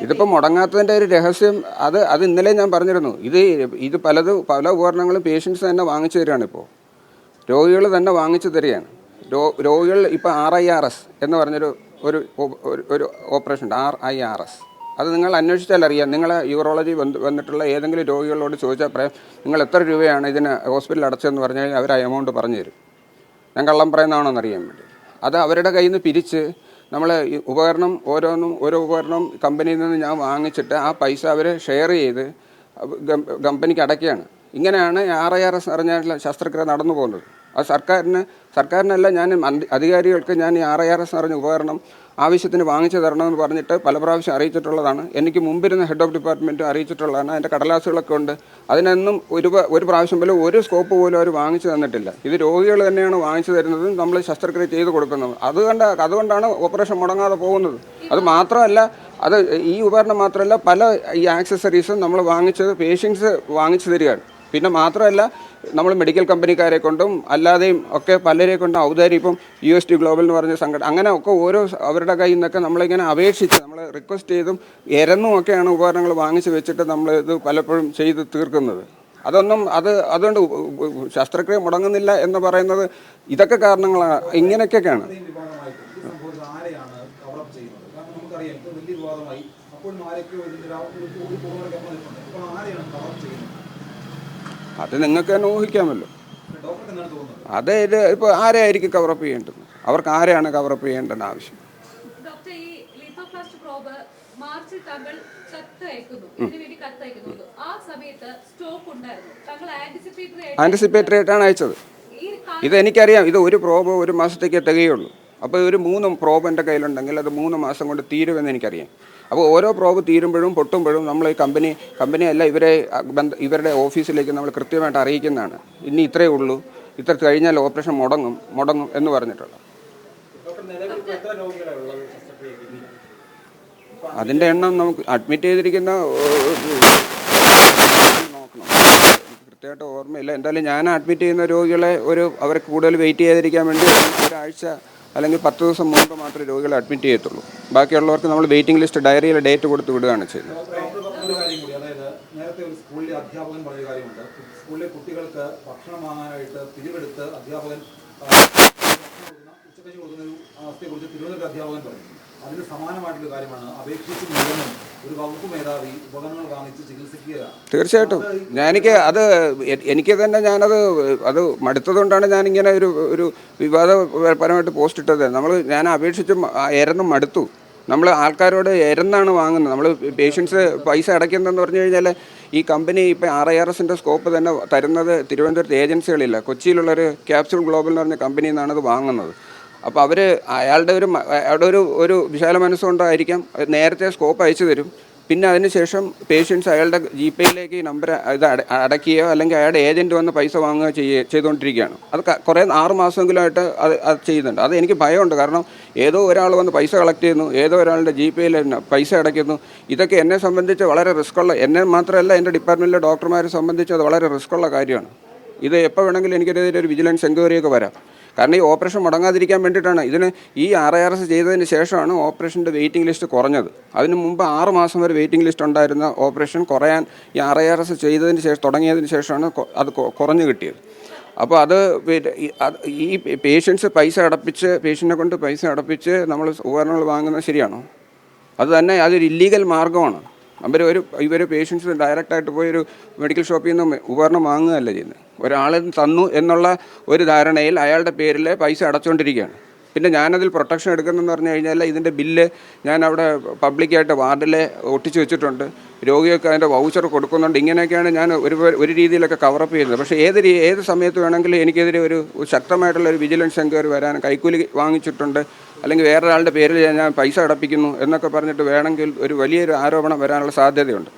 ഇതിപ്പോൾ മുടങ്ങാത്തതിൻ്റെ ഒരു രഹസ്യം അത് ഇന്നലെ ഞാൻ പറഞ്ഞിരുന്നു. ഇത് പല ഉപകരണങ്ങളും പേഷ്യൻസ് തന്നെ വാങ്ങിച്ചു തരികയാണ്. ഇപ്പോൾ രോഗികൾ തന്നെ വാങ്ങിച്ചു തരികയാണ്. രോഗികൾ ഇപ്പോൾ RIRS എന്ന് പറഞ്ഞൊരു ഒരു ഓപ്പറേഷൻ ഉണ്ട്, RIRS. അത് നിങ്ങൾ അന്വേഷിച്ചാൽ അറിയാം. നിങ്ങൾ യൂറോളജി വന്നിട്ടുള്ള ഏതെങ്കിലും രോഗികളോട് ചോദിച്ചാൽ പറയാം നിങ്ങൾ എത്ര രൂപയാണ് ഇതിന് ഹോസ്പിറ്റലിൽ അടച്ചതെന്ന് പറഞ്ഞാൽ അവർ ആ എമൗണ്ട് പറഞ്ഞു തരും. ഞാൻ കള്ളം പറയുന്നതാണോന്ന് അറിയാൻ വേണ്ടി. അത് അവരുടെ കയ്യിൽ നിന്ന് പിരിച്ച് നമ്മൾ ഉപകരണം ഓരോ ഉപകരണം കമ്പനിയിൽ നിന്ന് ഞാൻ വാങ്ങിച്ചിട്ട് ആ പൈസ അവർ ഷെയർ ചെയ്ത് കമ്പനിക്ക് അടയ്ക്കുകയാണ്. ഇങ്ങനെയാണ് RIRS പറഞ്ഞാൽ ശസ്ത്രക്രിയ നടന്നു പോകുന്നത്. അത് സർക്കാരിനല്ല, ഞാൻ അധികാരികൾക്ക് ഞാൻ ഈ RIRS പറഞ്ഞ ഉപകരണം ആവശ്യത്തിന് വാങ്ങിച്ചു തരണമെന്ന് പറഞ്ഞിട്ട് പല പ്രാവശ്യം അറിയിച്ചിട്ടുള്ളതാണ്. എനിക്ക് മുമ്പിരുന്ന ഹെഡ് ഓഫ് ഡിപ്പാർട്ട്മെൻറ്റ് അറിയിച്ചിട്ടുള്ളതാണ്. അതിൻ്റെ കടലാസുകളൊക്കെ ഉണ്ട്. അതിനൊന്നും ഒരു പ്രാവശ്യം പോലും ഒരു സ്കോപ്പ് പോലും അവർ വാങ്ങിച്ചു തന്നിട്ടില്ല. ഇത് രോഗികൾ തന്നെയാണ് വാങ്ങിച്ചു തരുന്നതും നമ്മൾ ശസ്ത്രക്രിയ ചെയ്ത് കൊടുക്കുന്നത്. അതുകൊണ്ടാണ് ഓപ്പറേഷൻ മുടങ്ങാതെ പോകുന്നത്. അത് മാത്രമല്ല, ഈ ഉപകരണം മാത്രമല്ല, പല ഈ ആക്സസറീസും നമ്മൾ പേഷ്യൻസ് വാങ്ങിച്ചു തരികയാണ്. പിന്നെ മാത്രമല്ല, നമ്മൾ മെഡിക്കൽ കമ്പനിക്കാരെ കൊണ്ടും അല്ലാതെയും ഒക്കെ പലരെ കൊണ്ടും ഔദാര്യം, ഇപ്പം UST ഗ്ലോബൽ എന്ന് പറഞ്ഞ സംഘടന, അങ്ങനെ ഒക്കെ അവരുടെ കയ്യിൽ നിന്നൊക്കെ നമ്മളിങ്ങനെ അപേക്ഷിച്ച് നമ്മൾ റിക്വസ്റ്റ് ചെയ്തും എരന്നും ഒക്കെയാണ് ഉപകരണങ്ങൾ വാങ്ങിച്ച് വെച്ചിട്ട് നമ്മൾ ഇത് പലപ്പോഴും ചെയ്ത് തീർക്കുന്നത്. അതുകൊണ്ട് ശസ്ത്രക്രിയ മുടങ്ങുന്നില്ല എന്ന് പറയുന്നത് ഇതൊക്കെ കാരണങ്ങളാണ്. ഇങ്ങനെയൊക്കെയാണ്. അത് നിങ്ങൾക്ക് തന്നെ ഊഹിക്കാമല്ലോ. ഇത് ഇപ്പോൾ ആരെയായിരിക്കും കവറപ്പ് ചെയ്യേണ്ടത്? അവർക്ക് ആരെയാണ് കവറപ്പ് ചെയ്യേണ്ടത് ആവശ്യം? ആൻറ്റിസിപ്പേറ്ററി ആയിട്ടാണ് അയച്ചത്. ഇതെനിക്കറിയാം. ഇത് ഒരു പ്രോബ് ഒരു മാസത്തേക്ക് തികയുള്ളൂ. അപ്പോൾ ഒരു 3 പ്രോബ് എൻ്റെ കയ്യിലുണ്ടെങ്കിൽ അത് 3 മാസം കൊണ്ട് തീരുമെന്ന് എനിക്കറിയാം. അപ്പോൾ ഓരോ പ്രോബ് തീരുമ്പോഴും പൊട്ടുമ്പോഴും നമ്മൾ ഈ കമ്പനിയല്ല ഇവരുടെ ഓഫീസിലേക്ക് നമ്മൾ കൃത്യമായിട്ട് അറിയിക്കുന്നതാണ്. ഇനി ഇത്രയേ ഉള്ളൂ, ഇത്ര കഴിഞ്ഞാൽ ഓപ്പറേഷൻ മുടങ്ങും എന്ന് പറഞ്ഞിട്ടുള്ളത്. അതിൻ്റെ എണ്ണം നമുക്ക് അഡ്മിറ്റ് ചെയ്തിരിക്കുന്ന നോക്കണം, കൃത്യമായിട്ട് ഓർമ്മയില്ല. എന്തായാലും ഞാൻ അഡ്മിറ്റ് ചെയ്യുന്ന രോഗികളെ അവർക്ക് കൂടുതൽ വെയിറ്റ് ചെയ്യാതിരിക്കാൻ വേണ്ടി ഒരാഴ്ച അല്ലെങ്കിൽ 10 ദിവസം മുമ്പ് മാത്രമേ രോഗികളെ അഡ്മിറ്റ് ചെയ്യത്തുള്ളൂ. ബാക്കിയുള്ളവർക്ക് നമ്മൾ വെയിറ്റിംഗ് ലിസ്റ്റ് ഡയറിയിൽ ഡേറ്റ് കൊടുത്ത് വിടുകയാണ് ചെയ്യുന്നത്. നേരത്തെ ഒരു സ്കൂളിലെ അധ്യാപകൻ പറഞ്ഞ കാര്യമുണ്ട്. സ്കൂളിലെ കുട്ടികൾക്ക് ഭക്ഷണം വാങ്ങാനായിട്ട് പിരിവെടുത്ത് അധ്യാപകൻ ഉച്ചക്കഞ്ഞി കൊടുക്കുന്ന ഒരു അവസ്ഥയെക്കുറിച്ച് തിരുവനന്തപുരം അധ്യാപകൻ പറഞ്ഞു. അതിന് സമാനമായിട്ടുള്ള കാര്യമാണ് അപേക്ഷിച്ച് മുഴുവനും ഒരു വകുപ്പ് മേധാവി ഉപകരണങ്ങൾ വാങ്ങിച്ച് ചികിത്സിക്കുക. തീർച്ചയായിട്ടും എനിക്ക് തന്നെ അത് മടുത്തതുകൊണ്ടാണ് ഞാനിങ്ങനെ ഒരു വിവാദപരമായിട്ട് പോസ്റ്റ് ഇട്ടത്. ഞാൻ അപേക്ഷിച്ചും എരന്നും മടുത്തു. നമ്മൾ ആൾക്കാരോട് എരന്നാണ് വാങ്ങുന്നത്. നമ്മൾ പേഷ്യൻസ് പൈസ അടയ്ക്കുന്നതെന്ന് പറഞ്ഞു കഴിഞ്ഞാൽ ഈ കമ്പനി ഇപ്പോൾ RIRSൻ്റെ സ്കോപ്പ് തന്നെ തരുന്നത് തിരുവനന്തപുരത്ത് ഏജൻസികളില്ല. കൊച്ചിയിലുള്ളൊരു ക്യാപ്സ്യൂൾ ഗ്ലോബൽ എന്ന് പറഞ്ഞ കമ്പനിയിൽ നിന്നാണ് അത് വാങ്ങുന്നത്. അപ്പോൾ അയാളുടെ ഒരു വിശാല മനസ്സുകൊണ്ടായിരിക്കാം നേരത്തെ സ്കോപ്പ് അയച്ചു തരും. പിന്നെ അതിനുശേഷം പേഷ്യൻസ് അയാളുടെ GPയിലേക്ക് ഈ നമ്പർ ഇത് അടയ്ക്കുകയോ അല്ലെങ്കിൽ അയാളുടെ ഏജൻറ്റ് വന്ന് പൈസ വാങ്ങുകയോ ചെയ്തുകൊണ്ടിരിക്കുകയാണ്. അത് കുറേ 6 മാസമെങ്കിലുമായിട്ട് അത് ചെയ്യുന്നുണ്ട്. അത് എനിക്ക് ഭയമുണ്ട്. കാരണം ഏതോ ഒരാൾ വന്ന് പൈസ കളക്ട് ചെയ്യുന്നു, ഏതോ ഒരാളുടെ GPയിൽ പൈസ അടയ്ക്കുന്നു. ഇതൊക്കെ എന്നെ സംബന്ധിച്ച് വളരെ എന്നെ മാത്രമല്ല എൻ്റെ ഡിപ്പാർട്ട്മെൻറ്റിലെ ഡോക്ടർമാരെ സംബന്ധിച്ച് അത് വളരെ റിസ്ക്കുള്ള കാര്യമാണ്. ഇത് എപ്പോൾ വേണമെങ്കിലും എനിക്കെതിരെ ഒരു വിജിലൻസ് എൻക്വയറിയൊക്കെ വരാം. കാരണം ഈ ഓപ്പറേഷൻ മുടങ്ങാതിരിക്കാൻ വേണ്ടിയിട്ടാണ്. ഈ RIRS ചെയ്തതിന് ശേഷമാണ് ഓപ്പറേഷൻ്റെ വെയിറ്റിംഗ് ലിസ്റ്റ് കുറഞ്ഞത്. അതിന് മുമ്പ് 6 മാസം വരെ വെയിറ്റിംഗ് ലിസ്റ്റ് ഉണ്ടായിരുന്ന ഓപ്പറേഷൻ കുറയാൻ ഈ RIRS ചെയ്തതിന് ശേഷം തുടങ്ങിയതിന് ശേഷമാണ് അത് കുറഞ്ഞു കിട്ടിയത്. അപ്പോൾ ഈ പേഷ്യൻസ് പേഷ്യൻറ്റിനെ കൊണ്ട് പൈസ അടപ്പിച്ച് നമ്മൾ ഉപകരണങ്ങൾ വാങ്ങുന്നത് ശരിയാണോ? അതൊരു ഇല്ലീഗൽ മാർഗ്ഗമാണ്. ഇവർ പേഷ്യൻസ് ഡയറക്റ്റായിട്ട് പോയി ഒരു മെഡിക്കൽ ഷോപ്പിൽ നിന്ന് ഉപകരണം വാങ്ങുകയല്ല ചെയ്യുന്നത്. ഒരാൾ തന്നു എന്നുള്ള ഒരു ധാരണയിൽ അയാളുടെ പേരിൽ പൈസ അടച്ചുകൊണ്ടിരിക്കുകയാണ്. പിന്നെ ഞാനതിൽ പ്രൊട്ടക്ഷൻ എടുക്കുന്നതെന്ന് പറഞ്ഞു കഴിഞ്ഞാൽ ഇതിൻ്റെ ബില്ല് ഞാൻ അവിടെ പബ്ലിക്കായിട്ട് വാർഡിൽ ഒട്ടിച്ച് വെച്ചിട്ടുണ്ട്. രോഗികൾക്ക് അതിൻ്റെ വൗച്ചർ കൊടുക്കുന്നുണ്ട്. ഇങ്ങനെയൊക്കെയാണ് ഞാൻ ഒരു രീതിയിലൊക്കെ കവറപ്പ് ചെയ്യുന്നത്. പക്ഷേ ഏത് സമയത്ത് വേണമെങ്കിലും എനിക്കെതിരെ ഒരു ശക്തമായിട്ടുള്ളൊരു വിജിലൻസ് എൻക്വയറി വരാൻ, കൈക്കൂലി വാങ്ങിച്ചിട്ടുണ്ട് അല്ലെങ്കിൽ വേറൊരാളുടെ പേരിൽ ഞാൻ പൈസ അടപ്പിക്കുന്നു എന്നൊക്കെ പറഞ്ഞിട്ട് വേണമെങ്കിൽ ഒരു വലിയൊരു ആരോപണം വരാനുള്ള സാധ്യതയുണ്ട്.